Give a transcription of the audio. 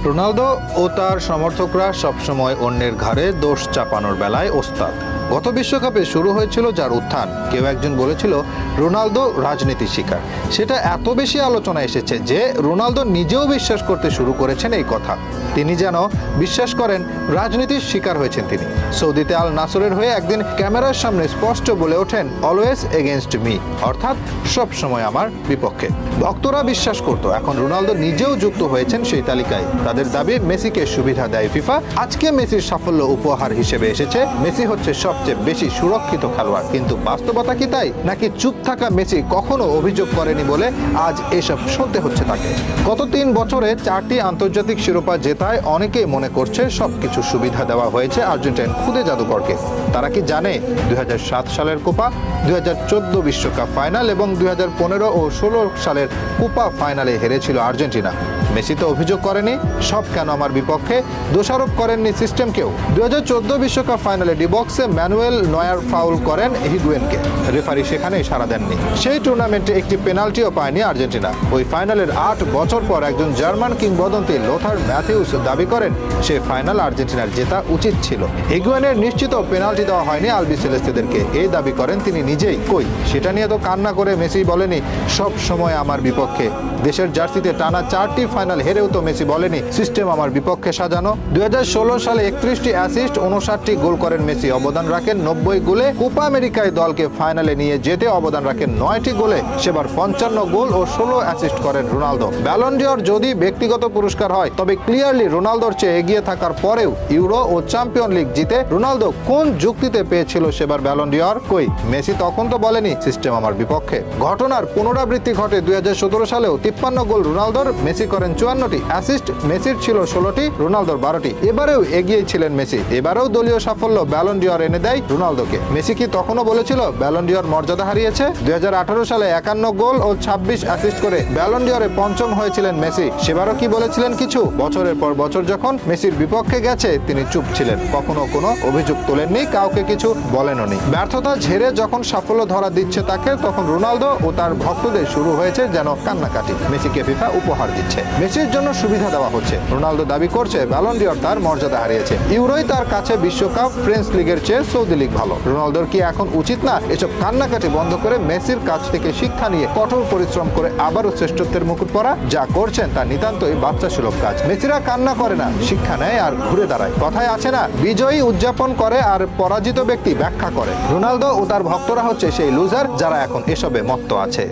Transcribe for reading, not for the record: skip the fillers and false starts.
Ronaldo ও তার সমর্থকরা সবসময় অন্যের ঘাড়ে দোষ চাপানোর বেলায় ওস্তাদ। গত বিশ্বকাপে শুরু হয়েছিল যার উত্থান, কেউ একজন বলেছিল রোনালদো রাজনীতির শিকার। সেটা এত বেশি আলোচনা এসেছে যে রোনালদো নিজেও বিশ্বাস করতে শুরু করেছেন এই কথা। তিনি যেন বিশ্বাস করেন রাজনীতির শিকার হয়েছেন তিনি। সৌদিতে আল নাসরের হয়ে একদিন ক্যামেরার সামনে স্পষ্ট বলে ওঠেন, অলওয়েজ এগেনস্ট মি, অর্থাৎ সব সময় আমার বিপক্ষে। ভক্তরা বিশ্বাস করত, এখন রোনালদো নিজেও যুক্ত হয়েছেন সেই তালিকায়। তাদের দাবি মেসিকে সুবিধা দেয় ফিফা। আজকে মেসির সাফল্য উপহার হিসেবে এসেছে। মেসি হচ্ছে সবচেয়ে বেশি সুরক্ষিত খেলোয়াড়, কিন্তু বাস্তবতা কি তাই? নাকি চুপ থাকা মেসি কখনো অভিযোগ করেনি বলে আজ এসব শুনতে হচ্ছে তাকে? গত 3 বছরে 4টি আন্তর্জাতিক শিরোপা জেতায় অনেকেই মনে করছে সবকিছু সুবিধা দেওয়া হয়েছে আর্জেন্টাইন খুদে জাদুকরকে। তারা কি জানে 2007 সালের কোপা, 2014 বিশ্বকাপ ফাইনাল এবং 2015 ও 16 সালের কোপা ফাইনালে হেরেছিল আর্জেন্টিনা? মেসি তো অভিযোগ করেনি সব কেন আমার বিপক্ষে, দোষারোপ করেননি সিস্টেমকেও। 2014 বিশ্বকাপ ফাইনালে ডিবক্সে ম্যানুয়েল নয়ার ফাউল করেন হিগুয়েনকে, রেফারি সেখানেই সাড়া দেননি। সেই টুর্নামেন্টে একটি পেনাল্টিও পায়নি আর্জেন্টিনা। ওই ফাইনালের 8 বছর পর একজন জার্মান কিংবদন্তি লোথার ম্যাথিউস দাবি করেন সে ফাইনাল আর্জেন্টিনার জেতা উচিত ছিল। হিগুয়েনের নিশ্চিত পেনাল্টি দেওয়া হয়নি আলবি সেলেস্তেদেরকে, এই দাবি করেন তিনি নিজেই। কই সেটা নিয়ে তো কান্না করে মেসি বলেনি সব সময় আমার বিপক্ষে। দেশের জার্সিতে টানা 4টি ফাইনাল হেরেও তো মেসি বলেনি সিস্টেম আমার বিপক্ষে সাজানো। 2016 সালে 31টি অ্যাসিস্ট, 59টি গোল করেন মেসি, অবদান রাখেন 90 গোলে। কোপা আমেরিকায় দলকে ফাইনালে নিয়ে যেতে অবদান রাখেন 9টি গোলে। সেবার 55 গোল ও 16 অ্যাসিস্ট করেন রোনালদো। ব্যালন ডি'অর যদি ব্যক্তিগত পুরস্কার হয়, তবে ক্লিয়ারলি রোনালদোর চেয়ে এগিয়ে থাকার পরেও ইউরো ও চ্যাম্পিয়ন লিগ জিতে রোনালদো কোন যুক্তিতে পেয়েছিল সেবার ব্যালন ডি'অর? কই মেসি তখন তো বলেনি সিস্টেম আমার বিপক্ষে। ঘটনার পুনরাবৃত্তি ঘটে 2017 সালেও। 53 গোল রোনালদোর, মেসি করেন 54টি। অ্যাসিস্ট মেসির ছিল 16টি, রোনালদোর 12টি। এবারেও এগিয়ে ছিলেন মেসি। এবারেও দলীয় সাফল্য ব্যালন ডি'অর এনে দেয় রোনালদোকে। মেসি কি তখনও বলেছিল ব্যালন ডি'অর মর্যাদা হারিয়েছে? 2018 সালে 51 গোল ও 26 অ্যাসিস্ট করে ব্যালন ডি'অরে পঞ্চম হয়েছিলেন মেসি। সেবারও কি বলেছিলেন কিছু? বছরের পর বছর যখন মেসির বিপক্ষে গেছে তিনি চুপ ছিলেন, কখনো কোনো অভিযোগ তোলেননি, কাউকে কিছু বলেননি। ব্যর্থতা ঝেড়ে যখন সাফল্য ধরা দিচ্ছে তাকে, তখন রোনালদো ও তার ভক্তদের শুরু হয়েছে যেন কান্নাকাটি। মেসিকে ফিফা উপহার দিচ্ছে, মেসির জন্য সুবিধা দেওয়া হচ্ছে। রোনালদো দাবি করছে ব্যালন ডি'অর তার মর্যাদা হারিয়েছে। ইউরোই তার কাছে বিশ্বকাপ, ফ্রেঞ্চ লিগের চেয়ে সৌদি লিগ ভালো। রোনালদোর কি এখন উচিত না এসব কান্নাকাটি বন্ধ করে মেসির কাছ থেকে শিক্ষা নিয়ে কঠোর পরিশ্রম করে আবারও শ্রেষ্ঠত্বের মুকুট পরা? যা করছেন তা নিতান্তই বাচ্চা সুলভ কাজ। মেসিরা কান্না করে না, শিক্ষা নেয় আর ঘুরে দাঁড়ায়। কথায় আছে না, বিজয়ী উদযাপন করে আর পরাজিত ব্যক্তি ব্যাখ্যা করে। রোনালদো ও তার ভক্তরা হচ্ছে সেই লুজার যারা এখন এসবে মত্ত আছে।